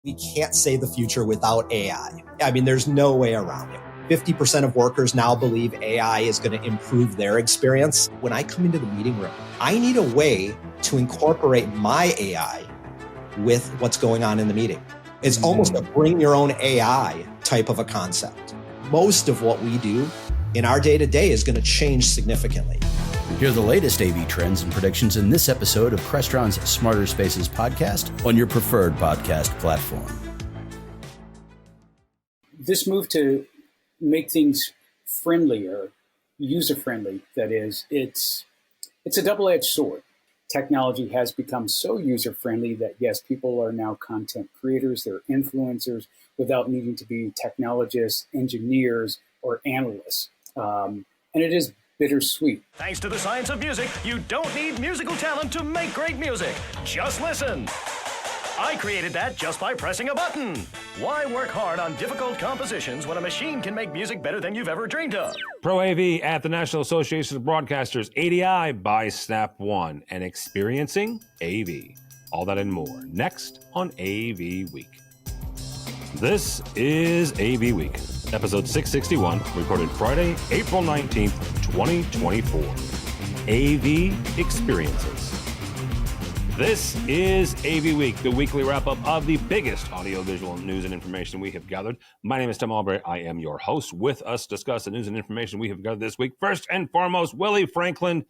We can't say the future without AI. I mean, there's no way around it. 50% of workers now believe AI is going to improve their experience. When I come into the meeting room, I need a way to incorporate my AI with what's going on in the meeting. It's almost a bring your own AI type of a concept. Most of what we do in our day-to-day is going to change significantly. Hear the latest AV trends and predictions in this episode of Crestron's Smarter Spaces podcast on your preferred podcast platform. This move to make things friendlier, user-friendly, that is, it's a double-edged sword. Technology has become so user-friendly that, yes, people are now content creators, they're influencers without needing to be technologists, engineers, or analysts. And it is bittersweet. Thanks to the science of music, you don't need musical talent to make great music. Just listen. I created that just by pressing a button. Why work hard on difficult compositions when a machine can make music better than you've ever dreamed of? Pro AV at the National Association of Broadcasters, ADI by Snap One, and experiencing AV. All that and more next on AV Week. This is AV Week, episode 661, recorded Friday, April 19th, 2024. AV Experiences. This is AV Week, the weekly wrap-up of the biggest audiovisual news and information we have gathered. My name is Tim Albright. I am your host. With us to discuss the news and information we have gathered this week. First and foremost, Willie Franklin.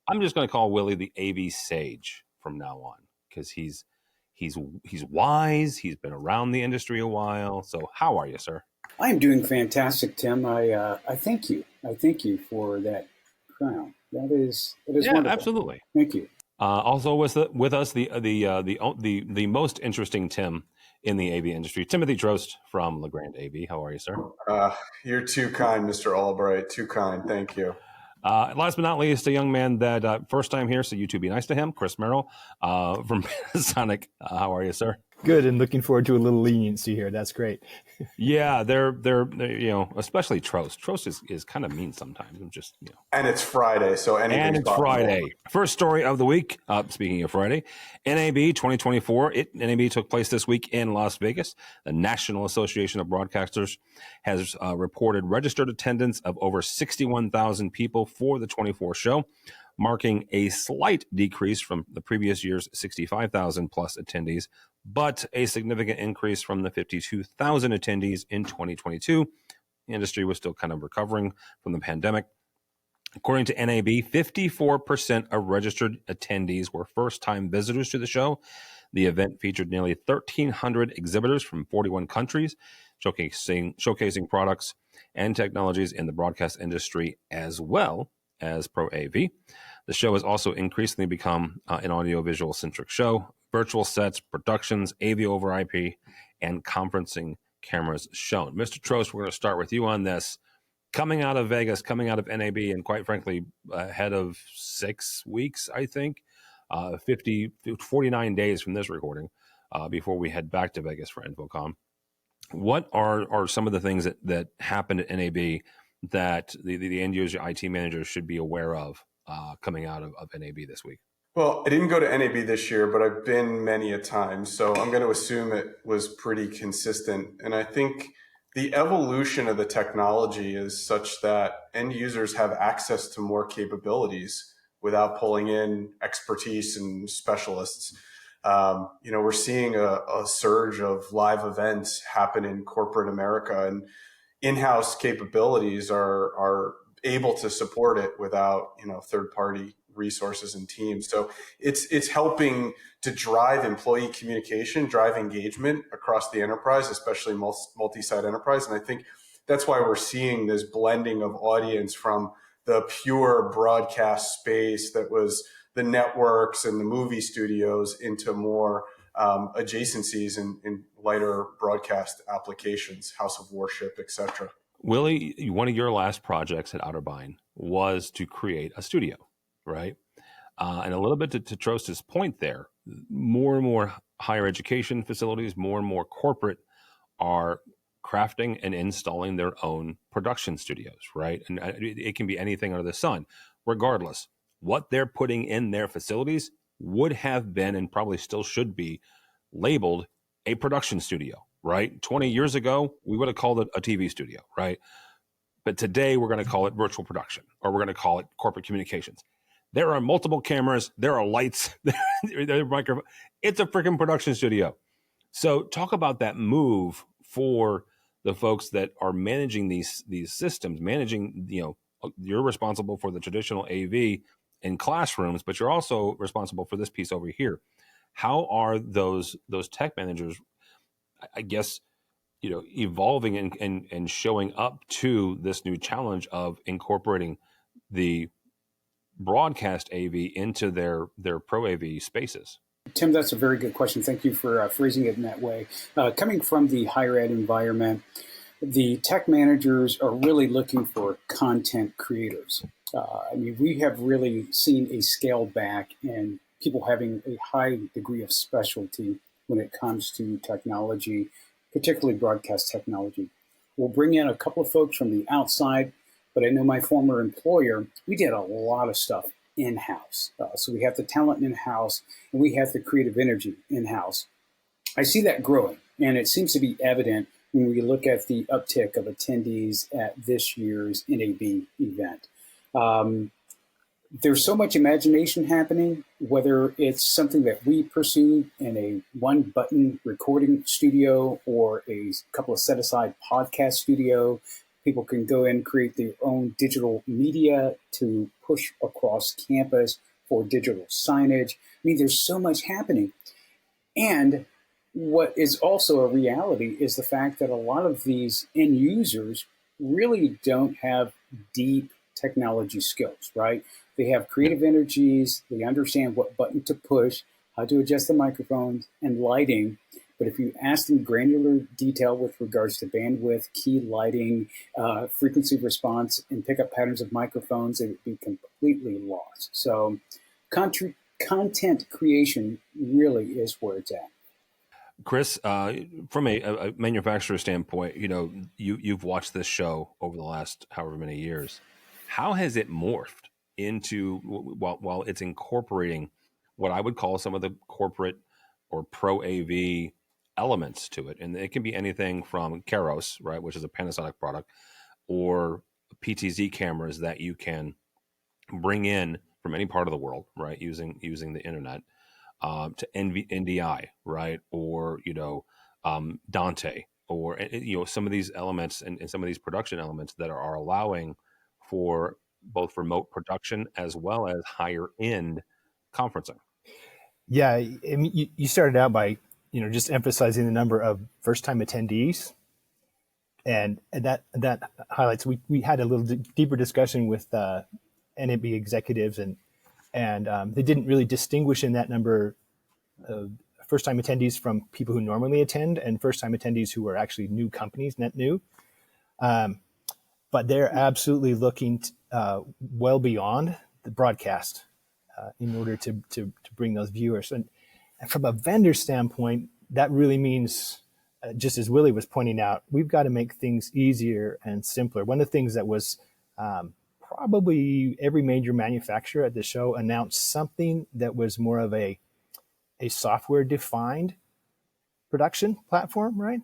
I'm just going to call Willie the AV Sage from now on, because he's wise. He's been around the industry a while. So how are you, sir? I am doing fantastic, Tim. I thank you. I thank you for that crown. That is wonderful. Absolutely. Thank you. Also with us the most interesting Tim in the AV industry, Timothy Troast from Legrand AV. How are you, sir? You're too kind, Mr. Albright. Too kind. Thank you. Last but not least, a young man that first time here, so you two be nice to him, Chris Merrill from Panasonic. How are you, sir? Good, and looking forward to a little leniency here. That's great. Yeah, they're especially Troast. Troast is kind of mean sometimes. I'm just And it's Friday, so anything's and it's possible. Friday. First story of the week. Speaking of Friday, NAB 2024. NAB took place this week in Las Vegas. The National Association of Broadcasters has reported registered attendance of over 61,000 people for the 24 show, marking a slight decrease from the previous year's 65,000 plus attendees, but a significant increase from the 52,000 attendees in 2022. The industry was still kind of recovering from the pandemic. According to NAB, 54% of registered attendees were first-time visitors to the show. The event featured nearly 1,300 exhibitors from 41 countries, showcasing products and technologies in the broadcast industry as well as Pro AV. The show has also increasingly become an audiovisual-centric show. Virtual sets, productions, AV over IP, and conferencing cameras shown. Mr. Troast, we're going to start with you on this. Coming out of Vegas, coming out of NAB, and quite frankly, ahead of 6 weeks, I think, 49 days from this recording, before we head back to Vegas for InfoComm. What are some of the things that happened at NAB that the end user IT managers should be aware of coming out of NAB this week? Well, I didn't go to NAB this year, but I've been many a time, so I'm going to assume it was pretty consistent. And I think the evolution of the technology is such that end users have access to more capabilities without pulling in expertise and specialists. We're seeing a surge of live events happen in corporate America, and in-house capabilities are able to support it without third-party resources and teams. So it's helping to drive employee communication, drive engagement across the enterprise, especially multi-site enterprise. And I think that's why we're seeing this blending of audience from the pure broadcast space that was the networks and the movie studios into more adjacencies in lighter broadcast applications, House of Worship, etc. Willie, one of your last projects at Otterbein was to create a studio, right? And a little bit to Troast's point there, more and more higher education facilities, more and more corporate are crafting and installing their own production studios, right? And it can be anything under the sun. Regardless, what they're putting in their facilities would have been and probably still should be labeled a production studio, right? 20 years ago, we would have called it a TV studio, right? But today we're going to call it virtual production, or we're going to call it corporate communications. There are multiple cameras. There are lights. There are microphones. It's a freaking production studio. So talk about that move for the folks that are managing these systems, managing, you're responsible for the traditional AV in classrooms, but you're also responsible for this piece over here. How are those tech managers, I guess, evolving and showing up to this new challenge of incorporating the broadcast AV into their pro AV spaces? Tim, that's a very good question. Thank you for phrasing it in that way. Coming from the higher ed environment, the tech managers are really looking for content creators. We have really seen a scale back in people having a high degree of specialty when it comes to technology, particularly broadcast technology. We'll bring in a couple of folks from the outside, but I know my former employer, we did a lot of stuff in-house. So we have the talent in-house and we have the creative energy in-house. I see that growing, and it seems to be evident when we look at the uptick of attendees at this year's NAB event. There's so much imagination happening, whether it's something that we pursue in a one-button recording studio or a couple of set-aside podcast studio. People can go and create their own digital media to push across campus for digital signage. There's so much happening. And what is also a reality is the fact that a lot of these end users really don't have deep technology skills, right? They have creative energies. They understand what button to push, how to adjust the microphones and lighting. But if you ask them granular detail with regards to bandwidth, key lighting, frequency response, and pickup patterns of microphones, they would be completely lost. So content creation really is where it's at. Chris, from a manufacturer standpoint, you've watched this show over the last however many years. How has it morphed into, while it's incorporating what I would call some of the corporate or pro AV elements to it? And it can be anything from Keros, right, which is a Panasonic product, or PTZ cameras that you can bring in from any part of the world, right, using the internet, to NDI, right, or Dante, or some of these elements and some of these production elements that are allowing for both remote production as well as higher end conferencing. Yeah, you started out by just emphasizing the number of first time attendees, and that highlights. We had a little deeper discussion with NAB executives, and they didn't really distinguish in that number of first time attendees from people who normally attend, and first time attendees who are actually new companies, net new. But they're absolutely looking well beyond the broadcast in order to bring those viewers. And from a vendor standpoint, that really means, just as Willie was pointing out, we've got to make things easier and simpler. One of the things that was probably every major manufacturer at the show announced something that was more of a software-defined production platform, right?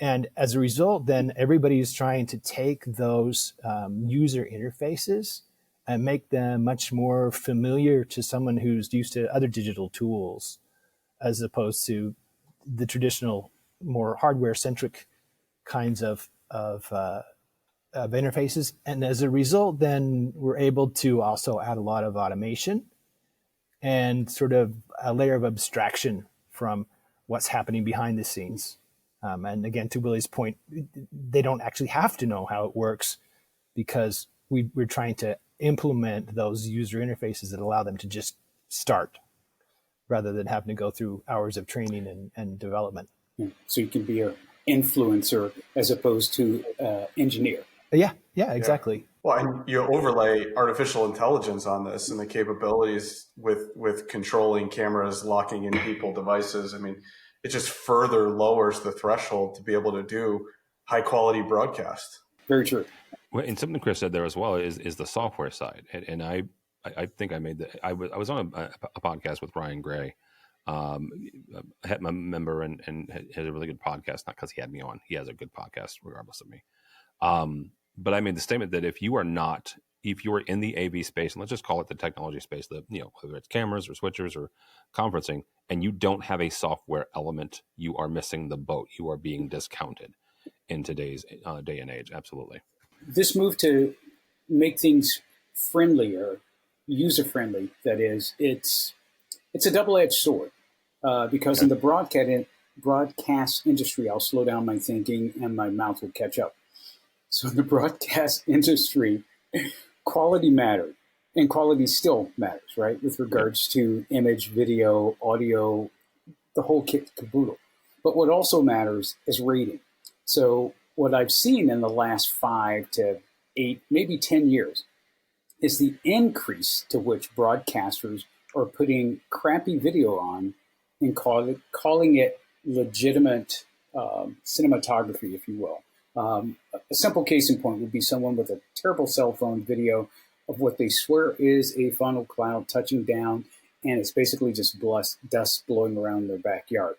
And as a result, then everybody's trying to take those user interfaces and make them much more familiar to someone who's used to other digital tools, as opposed to the traditional, more hardware-centric kinds of interfaces. And as a result, then we're able to also add a lot of automation and sort of a layer of abstraction from what's happening behind the scenes. And again, to Willie's point, they don't actually have to know how it works, because we're trying to implement those user interfaces that allow them to just start, rather than having to go through hours of training and development. So you can be an influencer as opposed to engineer. Yeah, exactly. Well, and you overlay artificial intelligence on this and the capabilities with controlling cameras, locking in people devices. It just further lowers the threshold to be able to do high quality broadcast. Very true. Well, and something Chris said there as well is the software side. And I think I was on a podcast with Ryan Gray a member and has a really good podcast, not because he had me on. He has a good podcast regardless of me. But I made the statement that if you are in the AV space, and let's just call it the technology space, whether it's cameras or switchers or conferencing, and you don't have a software element, you are missing the boat. You are being discounted in today's day and age. Absolutely. This move to make things friendlier, user-friendly, that is, it's a double-edged sword because in the broadcast industry, I'll slow down my thinking and my mouth will catch up. So in the broadcast industry, quality mattered, and quality still matters, right? With regards to image, video, audio, the whole kit caboodle. But what also matters is rating. So what I've seen in the last 5 to 8, maybe 10 years is the increase to which broadcasters are putting crappy video on and calling it legitimate cinematography, if you will. A simple case in point would be someone with a terrible cell phone video of what they swear is a funnel cloud touching down, and it's basically just dust blowing around their backyard.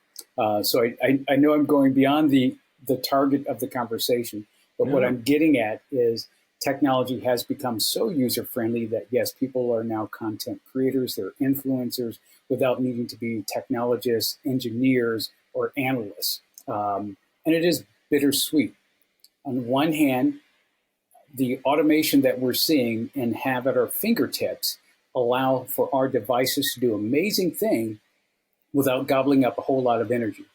So I know I'm going beyond the target of the conversation, but what I'm getting at is technology has become so user-friendly that, yes, people are now content creators, they're influencers without needing to be technologists, engineers, or analysts. And it is bittersweet. On one hand, the automation that we're seeing and have at our fingertips allow for our devices to do amazing things without gobbling up a whole lot of energy.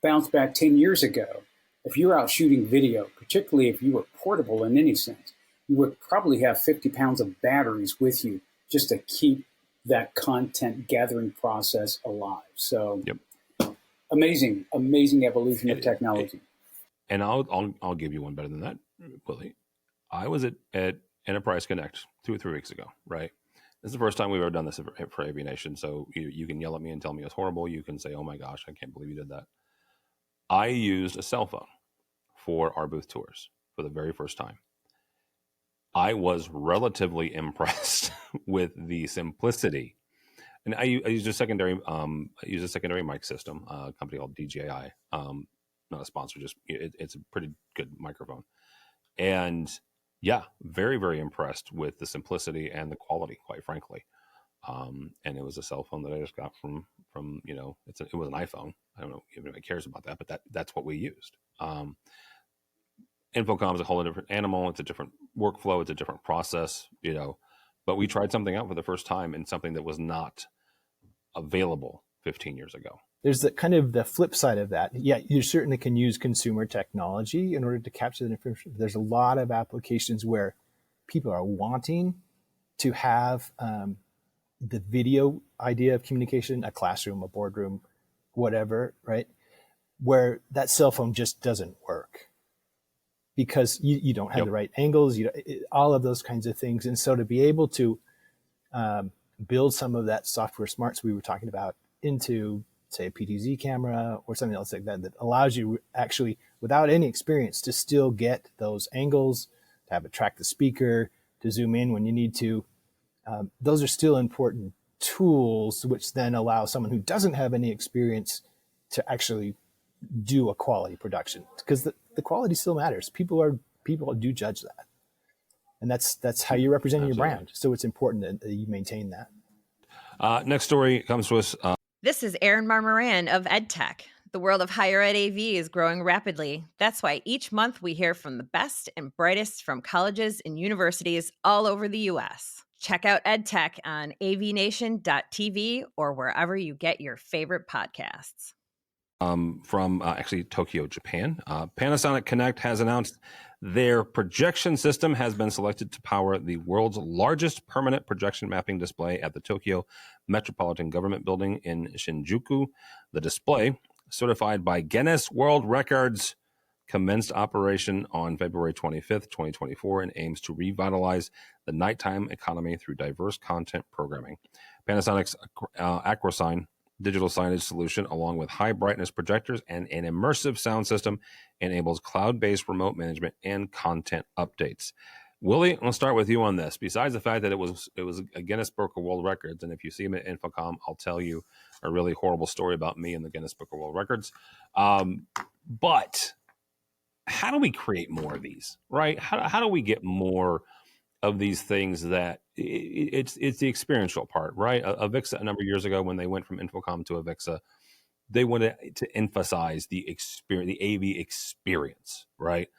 Bounce back 10 years ago, if you're out shooting video, particularly if you were portable in any sense, you would probably have 50 pounds of batteries with you just to keep that content gathering process alive. So amazing evolution of technology. And I'll give you one better than that, Willie. I was at Enterprise Connect 2 or 3 weeks ago, right? This is the first time we've ever done this for AVNation. So you can yell at me and tell me it's horrible. You can say, oh my gosh, I can't believe you did that. I used a cell phone for our booth tours for the very first time. I was relatively impressed with the simplicity. And I used a secondary mic system, a company called DJI. Not a sponsor, just it's a pretty good microphone. And yeah, very, very impressed with the simplicity and the quality, quite frankly. And it was a cell phone that I just got from it was an iPhone. I don't know if anybody cares about that, but that's what we used. Infocom is a whole different animal. It's a different workflow. It's a different process, but we tried something out for the first time and something that was not available 15 years ago. There's the flip side of that. Yeah, you certainly can use consumer technology in order to capture the information. There's a lot of applications where people are wanting to have the video idea of communication, a classroom, a boardroom, whatever, right? Where that cell phone just doesn't work because you don't have the right angles, all of those kinds of things. And so to be able to build some of that software smarts we were talking about into, say, a PTZ camera or something else like that, that allows you actually, without any experience, to still get those angles, to have it track the speaker, to zoom in when you need to. Those are still important tools, which then allow someone who doesn't have any experience to actually do a quality production, because the quality still matters. People do judge that, and that's how you're representing your brand. So it's important that you maintain that. Next story comes to us. This is Erin Marmoran of EdTech. The world of higher ed AV is growing rapidly. That's why each month we hear from the best and brightest from colleges and universities all over the U.S. Check out EdTech on AVNation.tv or wherever you get your favorite podcasts. From actually Tokyo, Japan. Panasonic Connect has announced their projection system has been selected to power the world's largest permanent projection mapping display at the Tokyo Metropolitan Government Building in Shinjuku. The display, certified by Guinness World Records, commenced operation on February 25th, 2024, and aims to revitalize the nighttime economy through diverse content programming. Panasonic's AquaSign digital signage solution, along with high brightness projectors and an immersive sound system, enables cloud-based remote management and content updates. Willie, I'll start with you on this. Besides the fact that it was a Guinness Book of World Records, and if you see him at Infocom, I'll tell you a really horrible story about me in the Guinness Book of World Records. But how do we create more of these, right? How do we get more of these things that it's the experiential part, right? Avixa, a number of years ago when they went from Infocom to Avixa, they wanted to emphasize the experience, the AV experience, right?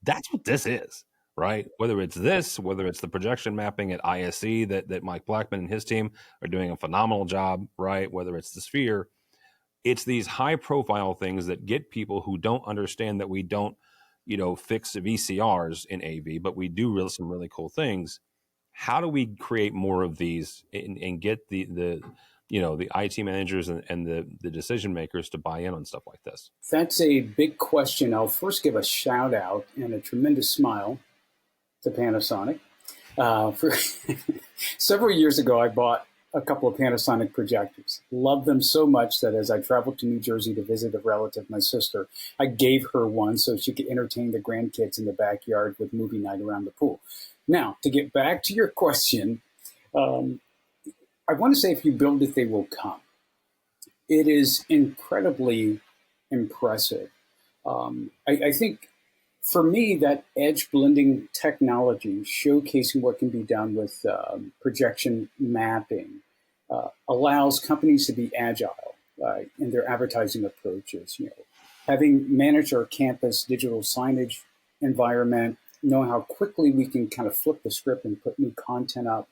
That's what this is. Right? Whether it's this, whether it's the projection mapping at ISE that Mike Blackman and his team are doing a phenomenal job, right? Whether it's the Sphere, it's these high profile things that get people who don't understand that we don't, fix VCRs in AV, but we do some really cool things. How do we create more of these and get the IT managers and the decision makers to buy in on stuff like this? That's a big question. I'll first give a shout out and a tremendous smile to Panasonic. For several years ago, I bought a couple of Panasonic projectors. Loved them so much that as I traveled to New Jersey to visit a relative, my sister, I gave her one so she could entertain the grandkids in the backyard with movie night around the pool. Now, to get back to your question, I want to say if you build it, they will come. It is incredibly impressive. I think for me, that edge blending technology, showcasing what can be done with projection mapping, allows companies to be agile in their advertising approaches. Having managed our campus digital signage environment, knowing how quickly we can kind of flip the script and put new content up,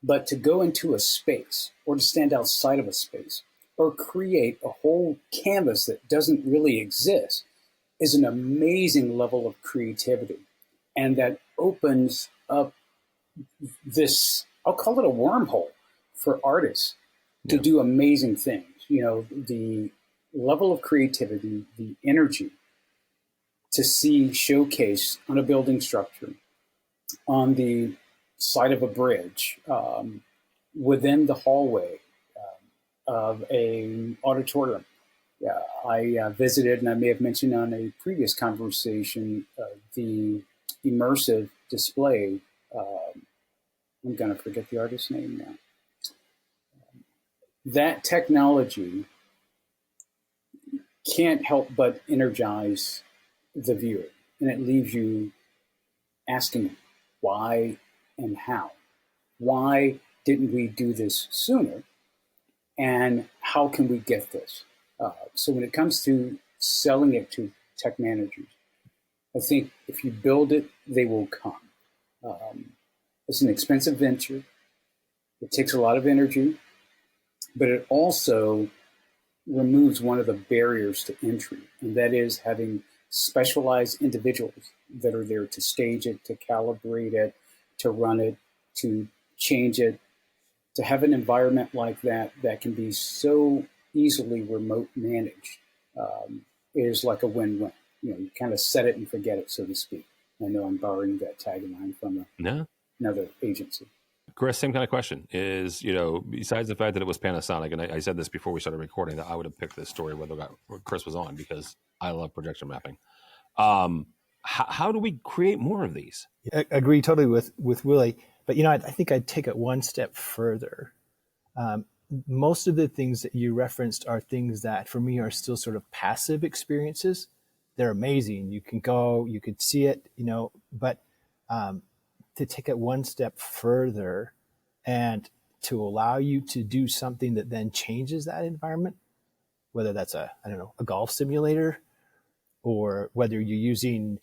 but to go into a space or to stand outside of a space or create a whole canvas that doesn't really exist is an amazing level of creativity. And that opens up this, I'll call it a wormhole for artists to do amazing things. The level of creativity, the energy to see showcased on a building structure, on the side of a bridge, within the hallway of an auditorium. Yeah, I visited, and I may have mentioned on a previous conversation, the immersive display. I'm going to forget the artist's name now. That technology can't help but energize the viewer, and it leaves you asking why and how. Why didn't we do this sooner? And how can we get this? So when it comes to selling it to tech managers, I think if you build it, they will come. It's an expensive venture. It takes a lot of energy, but it also removes one of the barriers to entry, and that is having specialized individuals that are there to stage it, to calibrate it, to run it, to change it, to have an environment like that that can be so easily remote managed is like a win-win. You kind of set it and forget it, so to speak. I know I'm borrowing that tagline from another agency. Chris, same kind of question is, besides the fact that it was Panasonic, and I said this before we started recording, that I would have picked this story whether Chris was on because I love projection mapping. How do we create more of these? I agree totally with Willie, but I think I'd take it one step further. Most of the things that you referenced are things that for me are still sort of passive experiences. They're amazing. You can go, you could see it, but to take it one step further and to allow you to do something that then changes that environment, whether that's a golf simulator, or whether you're using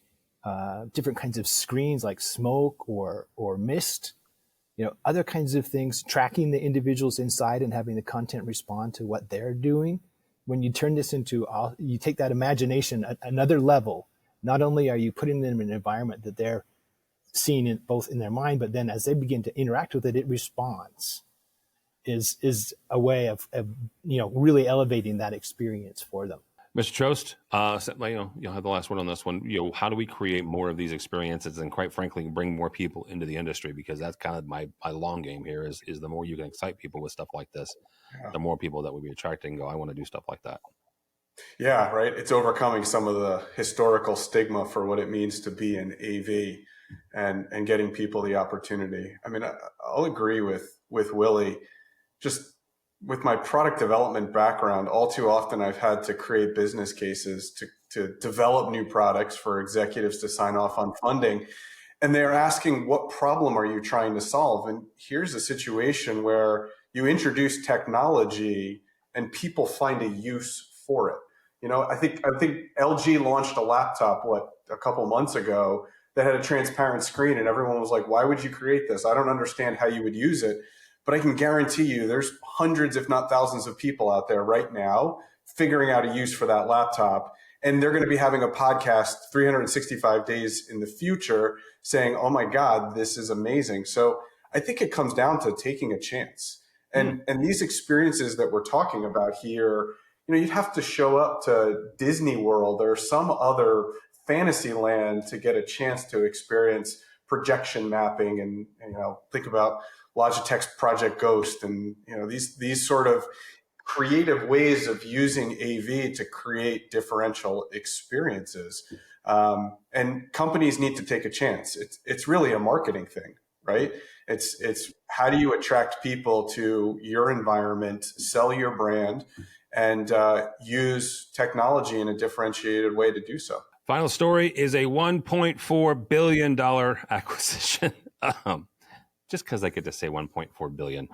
different kinds of screens like smoke or mist, other kinds of things, tracking the individuals inside and having the content respond to what they're doing. When you turn this into, you take that imagination another level, not only are you putting them in an environment that they're seeing it both in their mind, but then as they begin to interact with it, it responds, is a way of really elevating that experience for them. Mr. Troast, you'll have the last word on this one. How do we create more of these experiences and, quite frankly, bring more people into the industry? Because that's kind of my long game here is the more you can excite people with stuff like this, the more people that would be attracted and go, I want to do stuff like that. Yeah, right. It's overcoming some of the historical stigma for what it means to be an AV. and getting people the opportunity. I mean, I'll agree with Willie. Just with my product development background, all too often I've had to create business cases to develop new products for executives to sign off on funding. And they're asking, what problem are you trying to solve? And here's a situation where you introduce technology and people find a use for it. You know, I think LG launched a laptop, a couple months ago that had a transparent screen, and everyone was like, why would you create this? I don't understand how you would use it. But I can guarantee you there's hundreds, if not thousands of people out there right now figuring out a use for that laptop. And they're going to be having a podcast 365 days in the future saying, oh my God, this is amazing. So I think it comes down to taking a chance. And these experiences that we're talking about here, you know, you'd have to show up to Disney World or some other fantasy land to get a chance to experience projection mapping and, you know, think about Logitech's Project Ghost and, you know, these sort of creative ways of using AV to create differential experiences. And companies need to take a chance. It's really a marketing thing, right? It's how do you attract people to your environment, sell your brand, and use technology in a differentiated way to do so. Final story is a $1.4 billion acquisition. Just because I get to say 1.4 billion.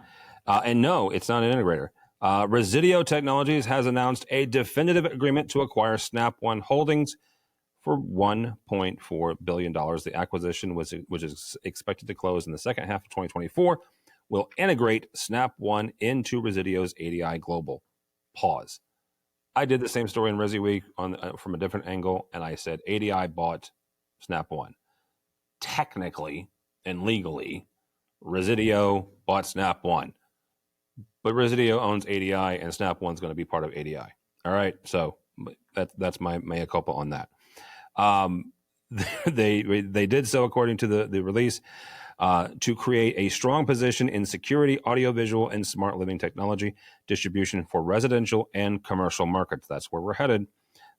And no, it's not an integrator. Resideo Technologies has announced a definitive agreement to acquire Snap One Holdings for $1.4 billion. The acquisition, which is expected to close in the second half of 2024, will integrate Snap One into Resideo's ADI Global. Pause. I did the same story in ResiWeek from a different angle, and I said ADI bought Snap One. Technically and legally, Resideo bought Snap One. But Resideo owns ADI, and Snap One's going to be part of ADI. All right, so that's my mea culpa on that. They did so, according to the release, to create a strong position in security, audiovisual, and smart living technology distribution for residential and commercial markets. That's where we're headed.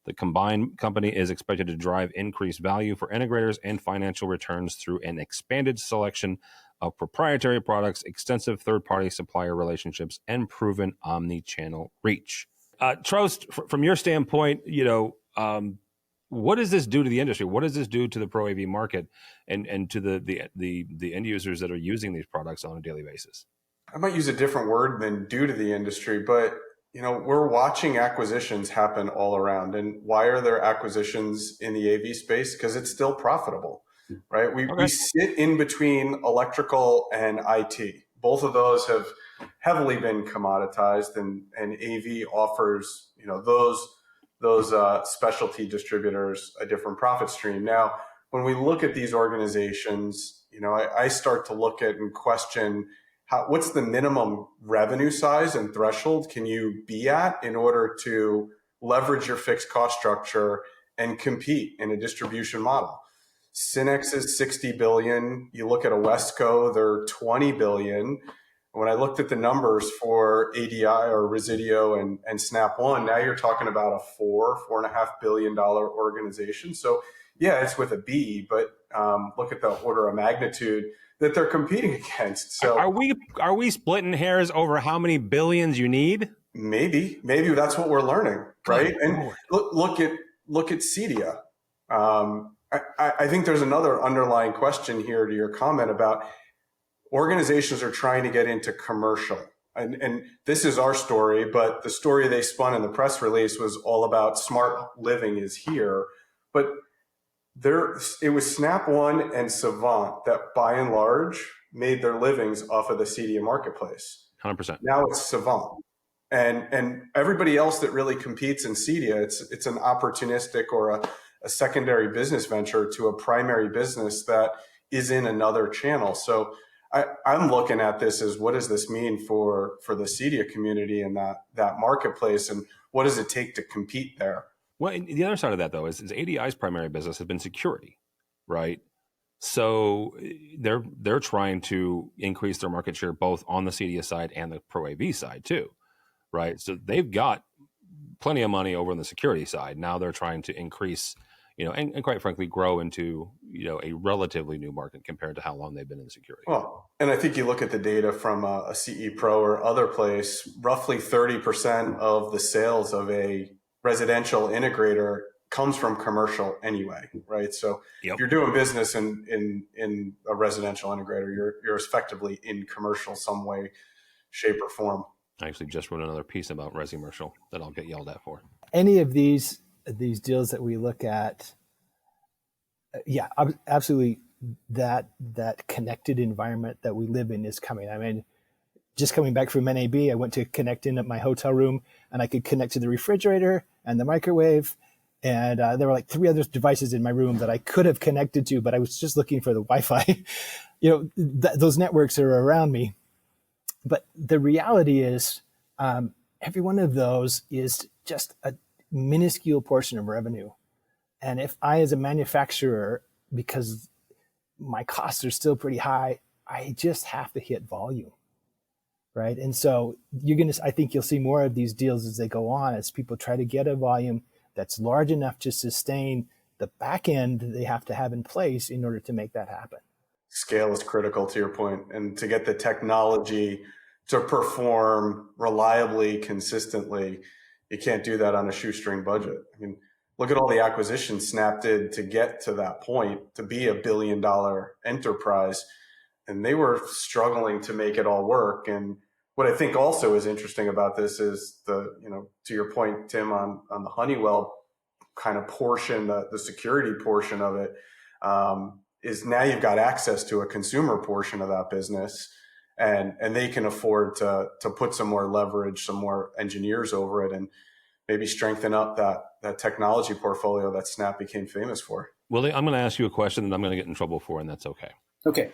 The combined company is expected to drive increased value for integrators and financial returns through an expanded selection of proprietary products, extensive third-party supplier relationships, and proven omni-channel reach. Troast, from your standpoint, you know, what does this do to the industry? What does this do to the Pro AV market and to the end users that are using these products on a daily basis? I might use a different word than due to the industry, but you know, we're watching acquisitions happen all around. And why are there acquisitions in the AV space? Because it's still profitable, right? We sit in between electrical and IT. Both of those have heavily been commoditized, and AV offers, you know, those specialty distributors a different profit stream. Now, when we look at these organizations, you know, I start to look at and question what's the minimum revenue size and threshold can you be at in order to leverage your fixed cost structure and compete in a distribution model. Cinex is 60 billion. You look at a Wesco, they're 20 billion. When I looked at the numbers for ADI or Resideo and Snap One, now you're talking about a $4.5 billion organization. So yeah, it's with a B, but look at the order of magnitude that they're competing against. So are we splitting hairs over how many billions you need? Maybe that's what we're learning, right? And look at Cedia. I think there's another underlying question here to your comment about organizations are trying to get into commercial. And this is our story, but the story they spun in the press release was all about smart living is here. But it was Snap One and Savant that by and large made their livings off of the Cedia marketplace. 100%. Now it's Savant. And everybody else that really competes in Cedia, it's an opportunistic or a secondary business venture to a primary business that is in another channel. So I'm looking at this as what does this mean for the Cedia community and that marketplace, and what does it take to compete there? Well, the other side of that, though, is ADI's primary business has been security, right? So they're trying to increase their market share both on the Cedia side and the Pro AV side too, right? So they've got plenty of money over on the security side. Now they're trying to increase, and quite frankly, grow into, a relatively new market compared to how long they've been in security. Well, and I think you look at the data from a CE Pro or other place, roughly 30% of the sales of a residential integrator comes from commercial anyway, right? So if you're doing business in a residential integrator, you're effectively in commercial some way, shape, or form. I actually just wrote another piece about Resi-mercial that I'll get yelled at for. Any of these deals that we look at, absolutely, that connected environment that we live in is coming. I mean, just coming back from NAB, I went to connect in at my hotel room, and I could connect to the refrigerator and the microwave, and there were like 3 other devices in my room that I could have connected to, but I was just looking for the Wi-Fi. Those networks are around me. But the reality is, every one of those is just a minuscule portion of revenue. And if I, as a manufacturer, because my costs are still pretty high, I just have to hit volume, right? And so I think you'll see more of these deals as they go on, as people try to get a volume that's large enough to sustain the back end they have to have in place in order to make that happen. Scale is critical, to your point, and to get the technology to perform reliably, consistently, you can't do that on a shoestring budget. I mean, look at all the acquisitions Snap did to get to that point, to be $1 billion enterprise, and they were struggling to make it all work. And what I think also is interesting about this is to your point, Tim, on the Honeywell kind of portion, the security portion of it, is now you've got access to a consumer portion of that business, and they can afford to put some more leverage, some more engineers over it, and maybe strengthen up that technology portfolio that Snap became famous for. Willie, I'm going to ask you a question that I'm going to get in trouble for, and that's okay. Okay.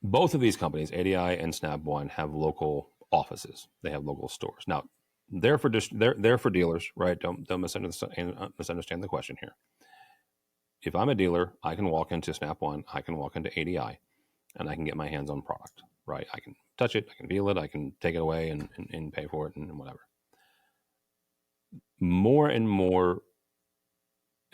Both of these companies, ADI and Snap One, have local offices. They have local stores. Now, they're for dealers, right? Don't misunderstand the question here. If I'm a dealer, I can walk into Snap One, I can walk into ADI, and I can get my hands on product, right? I can touch it, I can feel it, I can take it away and pay for it and whatever. More and more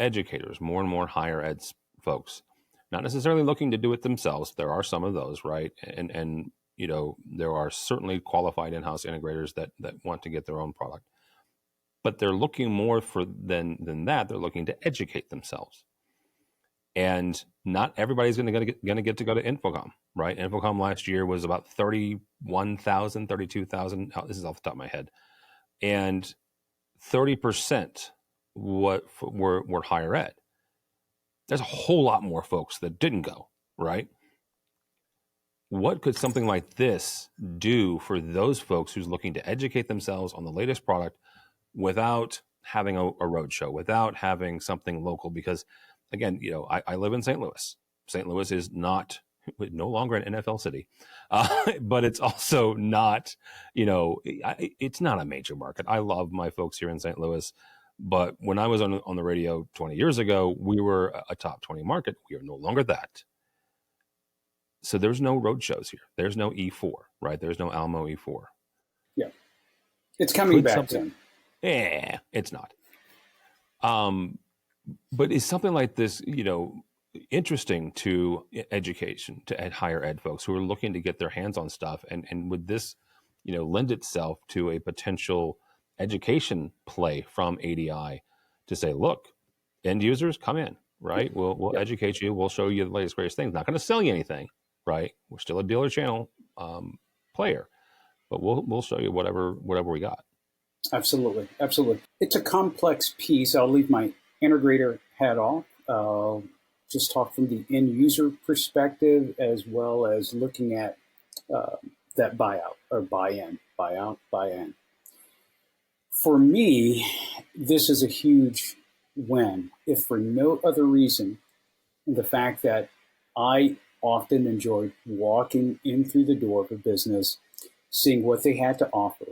educators, more and more higher ed folks, not necessarily looking to do it themselves. There are some of those, right? And there are certainly qualified in-house integrators that want to get their own product. But they're looking more than that. They're looking to educate themselves. And not everybody's going to get to go to Infocom, right? Infocom last year was about 31,000, 32,000. Oh, this is off the top of my head. And 30% were higher ed. There's a whole lot more folks that didn't go, right? What could something like this do for those folks who's looking to educate themselves on the latest product without having a roadshow, without having something local? Because again, I live in St. Louis. St. Louis is no longer an NFL city, but it's also not, it's not a major market. I love my folks here in St. Louis, but when I was on the radio 20 years ago, we were a top 20 market. We are no longer that. So there's no road shows here. There's no E4, right? There's no Alamo E4. Yeah. It's coming back soon. Yeah, it's not. But is something like this, interesting to education, to higher ed folks who are looking to get their hands on stuff? And would this, lend itself to a potential education play from ADI to say, look, end users, come in, right? We'll educate you. We'll show you the latest, greatest things. Not going to sell you anything, right? We're still a dealer channel player, but we'll show you whatever we got. Absolutely. It's a complex piece. I'll leave my integrator hat off. Just talk from the end user perspective, as well as looking at that buyout or buy-in. For me, this is a huge win, if for no other reason, the fact that I often enjoyed walking in through the door of a business, seeing what they had to offer,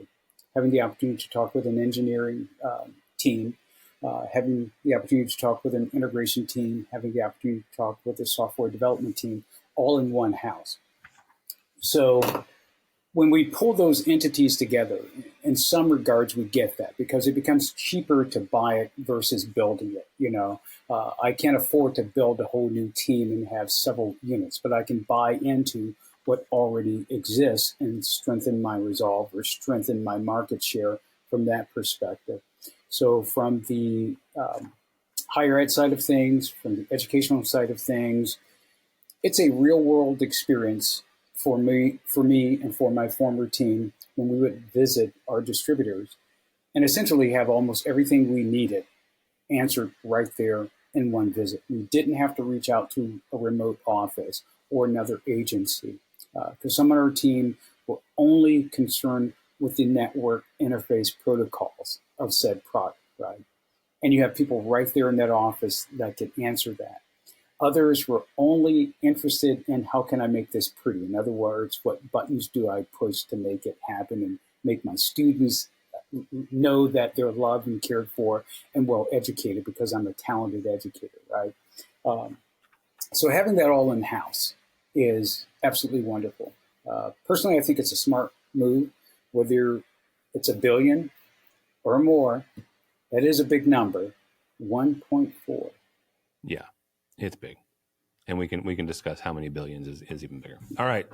having the opportunity to talk with an engineering team, having the opportunity to talk with an integration team, having the opportunity to talk with a software development team, all in one house. So when we pull those entities together, in some regards, we get that because it becomes cheaper to buy it versus building it. I can't afford to build a whole new team and have several units, but I can buy into what already exists and strengthen my resolve or strengthen my market share from that perspective. So from the higher ed side of things, from the educational side of things, it's a real world experience for me and for my former team when we would visit our distributors and essentially have almost everything we needed answered right there in one visit. We didn't have to reach out to a remote office or another agency because some of our team were only concerned with the network interface protocols of said product, right? And you have people right there in that office that could answer that. Others were only interested in how can I make this pretty? In other words, what buttons do I push to make it happen and make my students know that they're loved and cared for and well educated because I'm a talented educator, right? So having that all in-house is absolutely wonderful. Personally, I think it's a smart move, whether it's $1 billion or more. That is a big number, 1.4. Yeah, it's big. And we can discuss how many billions is even bigger. All right.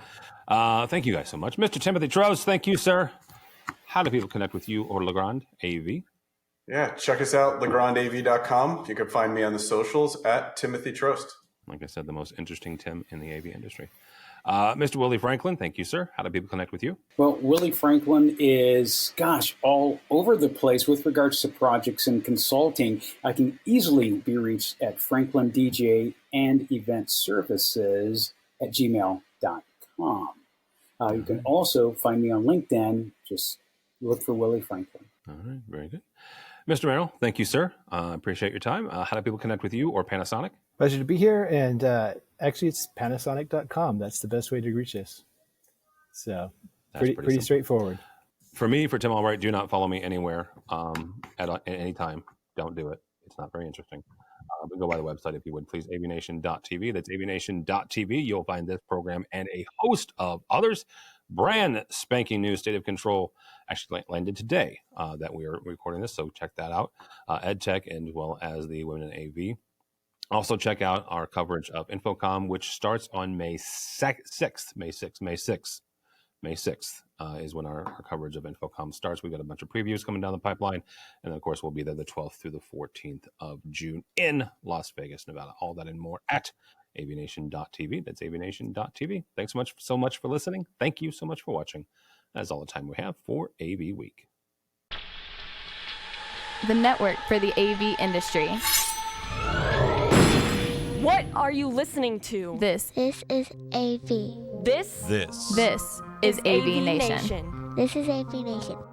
Thank you guys so much. Mr. Timothy Troast, thank you, sir. How do people connect with you or Legrand AV? Yeah, check us out, legrandav.com. You can find me on the socials at Timothy Troast. Like I said, the most interesting Tim in the AV industry. Mr. Willie Franklin, thank you, sir. How do people connect with you? Well, Willie Franklin is, all over the place with regards to projects and consulting. I can easily be reached at Franklin DJ and Event Services at gmail.com. You can also find me on LinkedIn. Just look for Willie Franklin. All right, very good. Mr. Merrill, thank you, sir. Appreciate your time. How do people connect with you or Panasonic? Pleasure to be here. And actually, it's Panasonic.com. That's the best way to reach us. So pretty straightforward. For me, for Tim Albright, do not follow me anywhere at any time. Don't do it. It's not very interesting. But go by the website if you would, please, AVNation.tv. That's AVNation.tv. You'll find this program and a host of others. Brand spanking new State of Control actually landed today that we are recording this, so check that out. EdTech as well as the Women in AV. Also check out our coverage of Infocom, which starts on May 6th. May 6th is when our coverage of Infocom starts. We've got a bunch of previews coming down the pipeline. And, of course, we'll be there the 12th through the 14th of June in Las Vegas, Nevada. All that and more at AVNation.tv. That's AVNation.tv. Thanks so much for listening. Thank you so much for watching. That's all the time we have for AV Week. The network for the AV industry. What are you listening to? This is AV. This is AVNation. This is AVNation.